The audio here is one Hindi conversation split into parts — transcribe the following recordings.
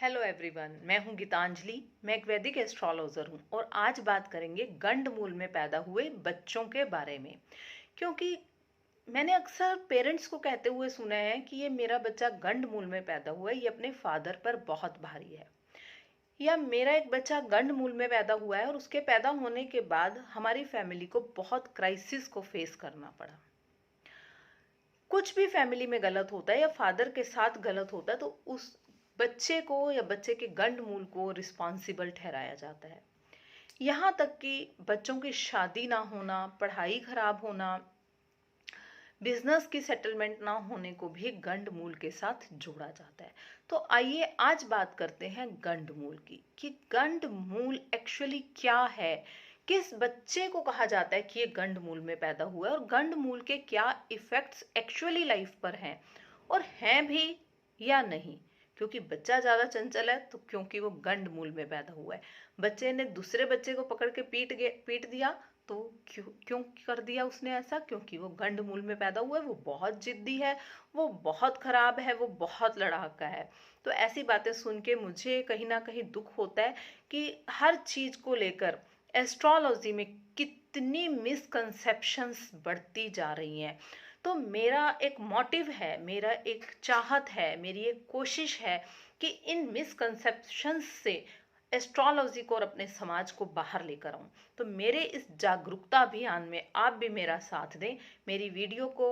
हेलो एवरीवन, मैं हूं गीतांजलि। मैं एक वैदिक एस्ट्रोलॉजर हूं और आज बात करेंगे गंडमूल में पैदा हुए बच्चों के बारे में। क्योंकि मैंने अक्सर पेरेंट्स को कहते हुए सुना है कि ये मेरा बच्चा गंडमूल में पैदा हुआ है, ये अपने फादर पर बहुत भारी है, या मेरा एक बच्चा गंडमूल में पैदा हुआ है और उसके पैदा होने के बाद हमारी फैमिली को बहुत क्राइसिस को फेस करना पड़ा। कुछ भी फैमिली में गलत होता है या फादर के साथ गलत होता है तो उस बच्चे को या बच्चे के गंड मूल को रिस्पॉन्सिबल ठहराया जाता है। यहाँ तक कि बच्चों की शादी ना होना, पढ़ाई खराब होना, बिजनेस की सेटलमेंट ना होने को भी गंड मूल के साथ जोड़ा जाता है। तो आइए आज बात करते हैं गंड मूल की, कि गंड मूल एक्चुअली क्या है, किस बच्चे को कहा जाता है कि ये गंड मूल में पैदा हुआ है और गंड मूल के क्या इफेक्ट्स एक्चुअली लाइफ पर हैं और हैं भी या नहीं। क्योंकि बच्चा ज्यादा चंचल है तो क्योंकि वो गंड मूल में पैदा हुआ है। बच्चे ने दूसरे बच्चे को पकड़ के पीट दिया तो क्यों क्यों कर दिया उसने ऐसा? क्योंकि वो गंड मूल में पैदा हुआ है, वो बहुत जिद्दी है, वो बहुत खराब है, वो बहुत लड़ाका है। तो ऐसी बातें सुन के मुझे कहीं ना कहीं दुख होता है कि हर चीज को लेकर एस्ट्रोलॉजी में कितनी मिसकंसेप्शंस बढ़ती जा रही हैं। तो मेरा एक मोटिव है, मेरा एक चाहत है, मेरी एक कोशिश है कि इन मिसकंसेप्शंस से एस्ट्रोलॉजी को और अपने समाज को बाहर लेकर आऊं। तो मेरे इस जागरूकता अभियान में आप भी मेरा साथ दें। मेरी वीडियो को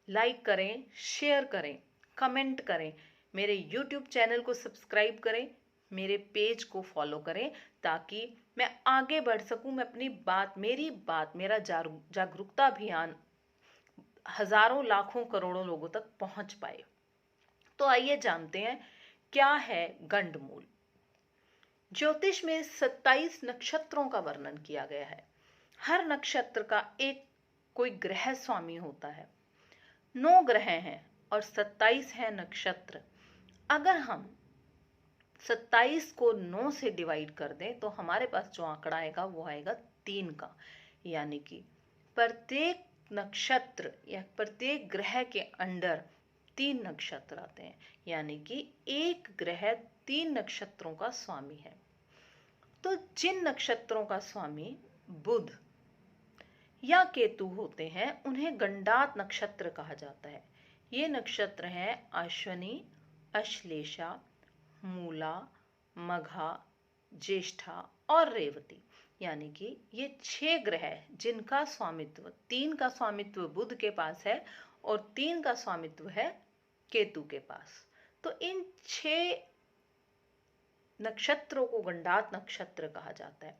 लाइक करें, शेयर करें, कमेंट करें, मेरे यूट्यूब चैनल को सब्सक्राइब करें, मेरे पेज को फॉलो करें, ताकि मैं आगे बढ़ सकूं। मैं अपनी बात, मेरी बात, मेरा जागरूकता अभियान हजारों, लाखों, करोड़ों लोगों तक पहुंच पाए। तो आइए जानते हैं क्या है गंडमूल। ज्योतिष में 27 नक्षत्रों का वर्णन किया गया है। हर नक्षत्र का एक कोई ग्रह स्वामी होता है। 9 ग्रह हैं और 27 है नक्षत्र। अगर हम 27 को 9 से डिवाइड कर दें तो हमारे पास जो आंकड़ा आएगा वो आएगा 3 का। यानी कि प्रत्येक नक्षत्र या प्रत्येक ग्रह के अंडर 3 नक्षत्र आते हैं। यानी कि एक ग्रह 3 नक्षत्रों का स्वामी है। तो जिन नक्षत्रों का स्वामी बुध या केतु होते हैं उन्हें गंडात नक्षत्र कहा जाता है। ये नक्षत्र हैं अश्विनी, अश्लेषा, मूला, मघा, ज्येष्ठा और रेवती। यानी कि ये 6 ग्रह जिनका स्वामित्व, 3 का स्वामित्व बुध के पास है और 3 का स्वामित्व है केतु के पास। तो इन 6 नक्षत्रों को गंडात नक्षत्र कहा जाता है।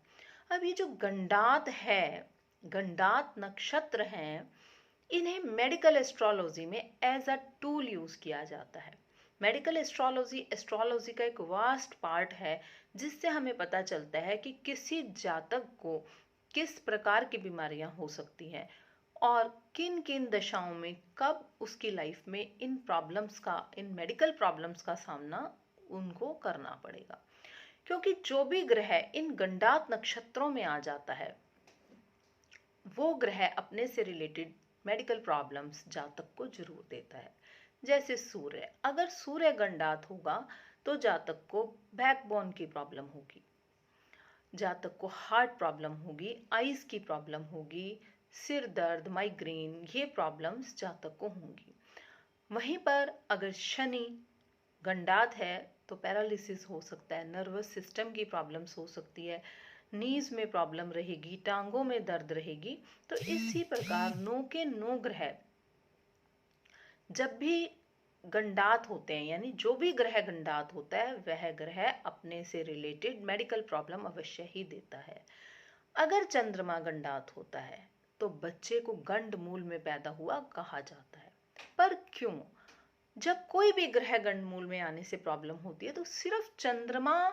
अब ये जो गंडात है, गंडात नक्षत्र हैं, इन्हें मेडिकल एस्ट्रोलॉजी में एज अ टूल यूज किया जाता है। मेडिकल एस्ट्रोलॉजी एस्ट्रोलॉजी का एक वास्ट पार्ट है जिससे हमें पता चलता है कि किसी जातक को किस प्रकार की बीमारियां हो सकती हैं और किन किन दशाओं में कब उसकी लाइफ में इन प्रॉब्लम्स का, इन मेडिकल प्रॉब्लम्स का सामना उनको करना पड़ेगा। क्योंकि जो भी ग्रह इन गंडात नक्षत्रों में आ जाता है वो ग्रह अपने से रिलेटेड मेडिकल प्रॉब्लम्स जातक को जरूर देता है। जैसे सूर्य, अगर सूर्य गंडात होगा तो जातक को बैकबोन की प्रॉब्लम होगी, जातक को हार्ट प्रॉब्लम होगी, आईज की प्रॉब्लम होगी, सिर दर्द, माइग्रेन, ये प्रॉब्लम्स जातक को होंगी। वहीं पर अगर शनि गंडात है तो पैरालिसिस हो सकता है, नर्वस सिस्टम की प्रॉब्लम्स हो सकती है, नीज में प्रॉब्लम रहेगी, टांगों में दर्द रहेगी। तो इसी प्रकार 9 के 9 ग्रह जब भी गंडात होते हैं, यानी जो भी ग्रह गंडात होता है वह ग्रह अपने से रिलेटेड मेडिकल प्रॉब्लम अवश्य ही देता है। अगर चंद्रमा गंडात होता है तो बच्चे को गंड मूल में पैदा हुआ कहा जाता है। पर क्यों? जब कोई भी ग्रह गंडमूल में आने से प्रॉब्लम होती है तो सिर्फ चंद्रमा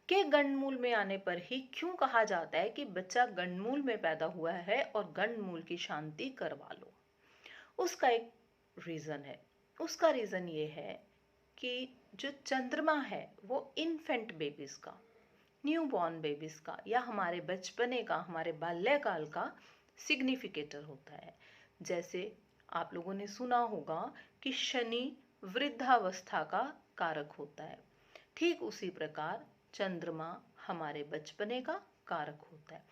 के गंडमूल में आने पर ही क्यों कहा जाता है कि बच्चा गंडमूल में पैदा हुआ है और गंडमूल की शांति करवा लो? उसका एक रीजन है। उसका रीजन ये है कि जो चंद्रमा है वो इन्फेंट बेबीज का, न्यू बॉर्न बेबीज का या हमारे बचपने का, हमारे बाल्यकाल का सिग्निफिकेटर होता है। जैसे आप लोगों ने सुना होगा कि शनि वृद्धावस्था का कारक होता है। ठीक उसी प्रकार चंद्रमा हमारे बचपने का कारक होता है।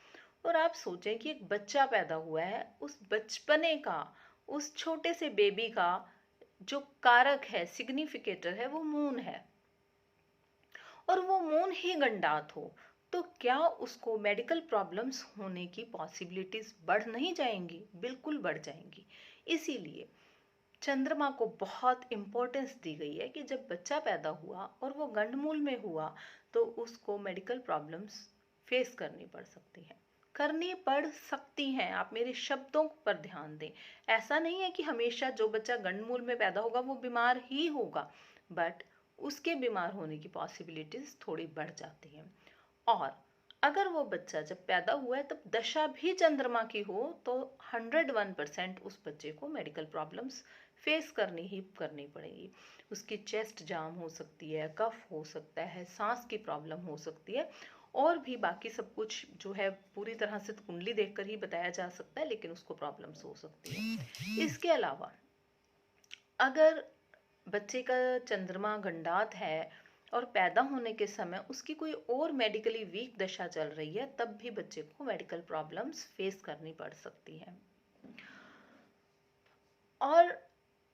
और आप सोचें कि एक बच्चा पैदा हुआ है, उस बचपने का, उस छोटे से बेबी का जो कारक है, सिग्निफिकेटर है, वो मून है। और वो मून ही गंडात हो तो क्या उसको मेडिकल प्रॉब्लम्स होने की पॉसिबिलिटीज बढ़ नहीं जाएंगी? बिल्कुल बढ़ जाएंगी। इसीलिए चंद्रमा को बहुत इम्पोर्टेंस दी गई है कि जब बच्चा पैदा हुआ और वो गंडमूल में हुआ तो उसको मेडिकल प्रॉब्लम्स फेस करनी पड़ सकती हैं। करनी पड़ सकती हैं, आप मेरे शब्दों पर ध्यान दें। ऐसा नहीं है कि हमेशा जो बच्चा गंडमूल में पैदा होगा वो बीमार ही होगा, बट उसके बीमार होने की पॉसिबिलिटीज थोड़ी बढ़ जाती हैं। और अगर वो बच्चा जब पैदा हुआ है तब दशा भी चंद्रमा की हो तो 101% उस बच्चे को मेडिकल प्रॉब्लम्स फेस करनी ही करनी पड़ेगी। उसकी चेस्ट जाम हो सकती है, कफ हो सकता है, सांस की प्रॉब्लम हो सकती है, और भी बाकी सब कुछ जो है पूरी तरह से तो कुंडली देखकर ही बताया जा सकता है, लेकिन उसको प्रॉब्लम्स हो सकती है। इसके अलावा अगर बच्चे का चंद्रमा गंडात है और पैदा होने के समय उसकी कोई और मेडिकली वीक दशा चल रही है, तब भी बच्चे को मेडिकल प्रॉब्लम्स फेस करनी पड़ सकती है। और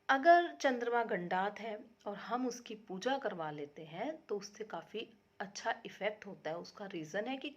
अगर चंद्रमा गंडात है और हम उसकी पूजा करवा लेते हैं तो उससे काफ़ी अच्छा इफेक्ट होता है। उसका रीज़न है कि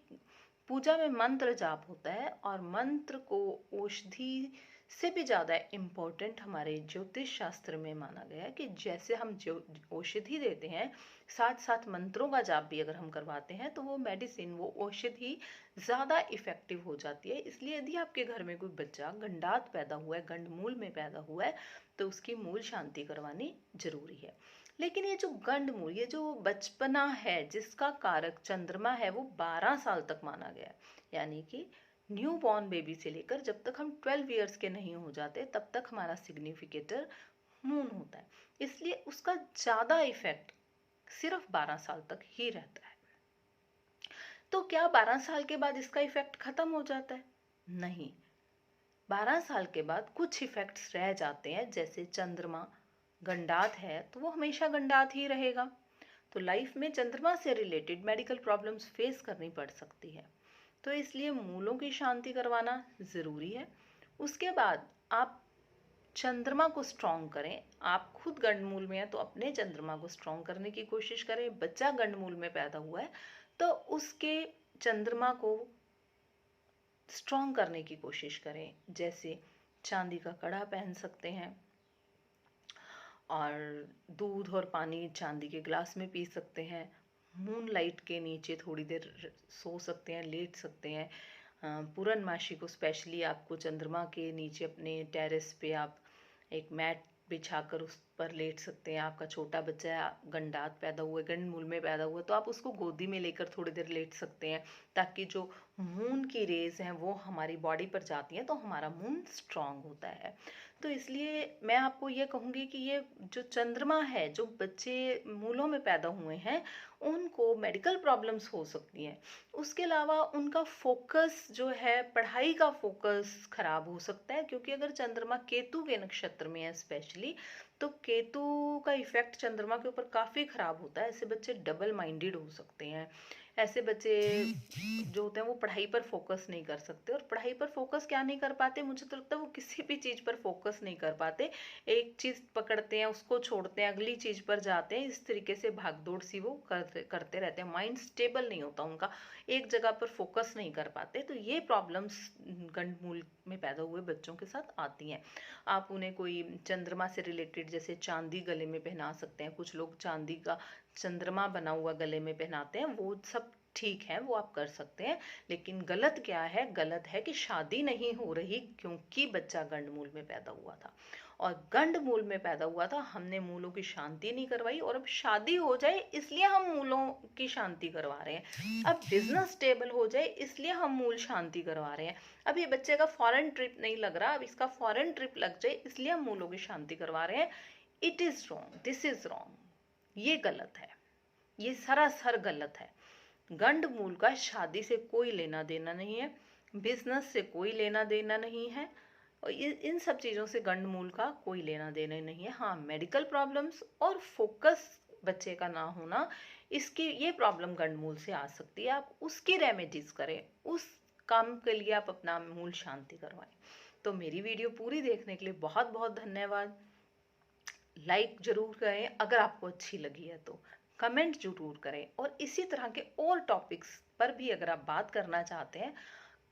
पूजा में मंत्र जाप होता है, और मंत्र को औषधि से भी ज़्यादा इम्पोर्टेंट हमारे ज्योतिष शास्त्र में माना गया है कि जैसे हम जो औषधि देते हैं, साथ साथ मंत्रों का जाप भी अगर हम करवाते हैं तो वो मेडिसिन, वो औषधि ज़्यादा इफेक्टिव हो जाती है। इसलिए यदि आपके घर में कोई बच्चा गंडात पैदा हुआ है, गंडमूल में पैदा हुआ है, तो उसकी मूल शांति करवानी जरूरी है। लेकिन ये जो गंडमूल, ये जो बचपना है जिसका कारक चंद्रमा है, वो 12 साल तक माना गया है। यानी कि न्यू बॉर्न बेबी से लेकर जब तक हम 12 ईयर्स के नहीं हो जाते तब तक हमारा सिग्निफिकेटर मून होता है। इसलिए उसका ज़्यादा इफेक्ट सिर्फ 12 साल तक ही रहता है। तो क्या 12 साल के बाद इसका इफेक्ट खत्म हो जाता है? नहीं, 12 साल के बाद कुछ इफेक्ट्स रह जाते हैं। जैसे चंद्रमा गंडात है तो वो हमेशा गंडात ही रहेगा, तो लाइफ में चंद्रमा से रिलेटेड मेडिकल प्रॉब्लम्स फेस करनी पड़ सकती है। तो इसलिए मूलों की शांति करवाना ज़रूरी है। उसके बाद आप चंद्रमा को स्ट्रॉन्ग करें। आप खुद गंडमूल में हैं तो अपने चंद्रमा को स्ट्रॉन्ग करने की कोशिश करें। बच्चा गंडमूल में पैदा हुआ है तो उसके चंद्रमा को स्ट्रॉन्ग करने की कोशिश करें। जैसे चांदी का कड़ा पहन सकते हैं, और दूध और पानी चांदी के ग्लास में पी सकते हैं। मून लाइट के नीचे थोड़ी देर सो सकते हैं, लेट सकते हैं। पूर्णमासी को स्पेशली आपको चंद्रमा के नीचे अपने टेरेस पे आप एक मैट बिछाकर उस पर लेट सकते हैं। आपका छोटा बच्चा है, गंडात पैदा हुआ है, गंडमूल में पैदा हुआ है, तो आप उसको गोदी में लेकर थोड़ी देर लेट सकते हैं, ताकि जो मून की रेज हैं वो हमारी बॉडी पर जाती हैं तो हमारा मून स्ट्रांग होता है। तो इसलिए मैं आपको ये कहूँगी कि ये जो चंद्रमा है, जो बच्चे मूलों में पैदा हुए हैं उनको मेडिकल प्रॉब्लम्स हो सकती हैं। उसके अलावा उनका फोकस जो है, पढ़ाई का फोकस खराब हो सकता है, क्योंकि अगर चंद्रमा केतु के नक्षत्र में है स्पेशली, तो केतु का इफेक्ट चंद्रमा के ऊपर काफ़ी खराब होता है। ऐसे बच्चे डबल माइंडेड हो सकते हैं। ऐसे बच्चे जो होते हैं वो पढ़ाई पर फोकस नहीं कर सकते, और पढ़ाई पर फोकस क्या नहीं कर पाते, मुझे तो लगता है वो किसी भी चीज़ पर फोकस नहीं कर पाते। एक चीज़ पकड़ते हैं, उसको छोड़ते हैं, अगली चीज़ पर जाते हैं, इस तरीके से भागदौड़ सी वो करते करते रहते हैं। माइंड स्टेबल नहीं होता उनका, एक जगह पर फोकस नहीं कर पाते। तो ये प्रॉब्लम्स गंडमूल में पैदा हुए बच्चों के साथ आती हैं। आप उन्हें कोई चंद्रमा से रिलेटेड जैसे चांदी गले में पहना सकते हैं। कुछ लोग चांदी का चंद्रमा बना हुआ गले में पहनाते हैं, वो सब ठीक है, वो आप कर सकते हैं। लेकिन गलत क्या है? गलत है कि शादी नहीं हो रही क्योंकि बच्चा गंडमूल में पैदा हुआ था, और गंडमूल में पैदा हुआ था, हमने मूलों की शांति नहीं करवाई, और अब शादी हो जाए इसलिए हम मूलों की शांति करवा रहे हैं। अब बिजनेस स्टेबल हो जाए इसलिए हम मूल शांति करवा रहे हैं। अब ये बच्चे का फॉरेन ट्रिप नहीं लग रहा, अब इसका फॉरेन ट्रिप लग जाए इसलिए हम मूलों की शांति करवा रहे हैं। It is wrong, this is wrong, ये गलत है, ये सरासर गलत है। गंड मूल का शादी से कोई लेना देना नहीं है, बिजनेस से कोई लेना देना नहीं है, और इन सब चीज़ों से गंड मूल का कोई लेना देना नहीं है। हाँ, मेडिकल प्रॉब्लम्स और फोकस बच्चे का ना होना, इसकी ये प्रॉब्लम गंडमूल से आ सकती है, आप उसकी रेमेडीज करें, उस काम के लिए आप अपना मूल शांति करवाएं। तो मेरी वीडियो पूरी देखने के लिए बहुत बहुत धन्यवाद। लाइक जरूर करें अगर आपको अच्छी लगी है तो, कमेंट जरूर करें, और इसी तरह के और टॉपिक्स पर भी अगर आप बात करना चाहते हैं,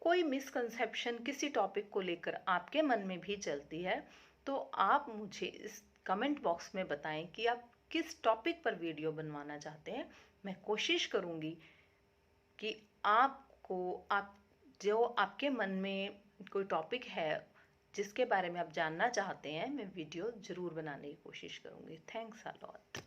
कोई मिसकंसेप्शन किसी टॉपिक को लेकर आपके मन में भी चलती है, तो आप मुझे इस कमेंट बॉक्स में बताएं कि आप किस टॉपिक पर वीडियो बनवाना चाहते हैं। मैं कोशिश करूंगी कि आपको, आप जो आपके मन में कोई टॉपिक है जिसके बारे में आप जानना चाहते हैं, मैं वीडियो ज़रूर बनाने की कोशिश करूंगी। Thanks a lot.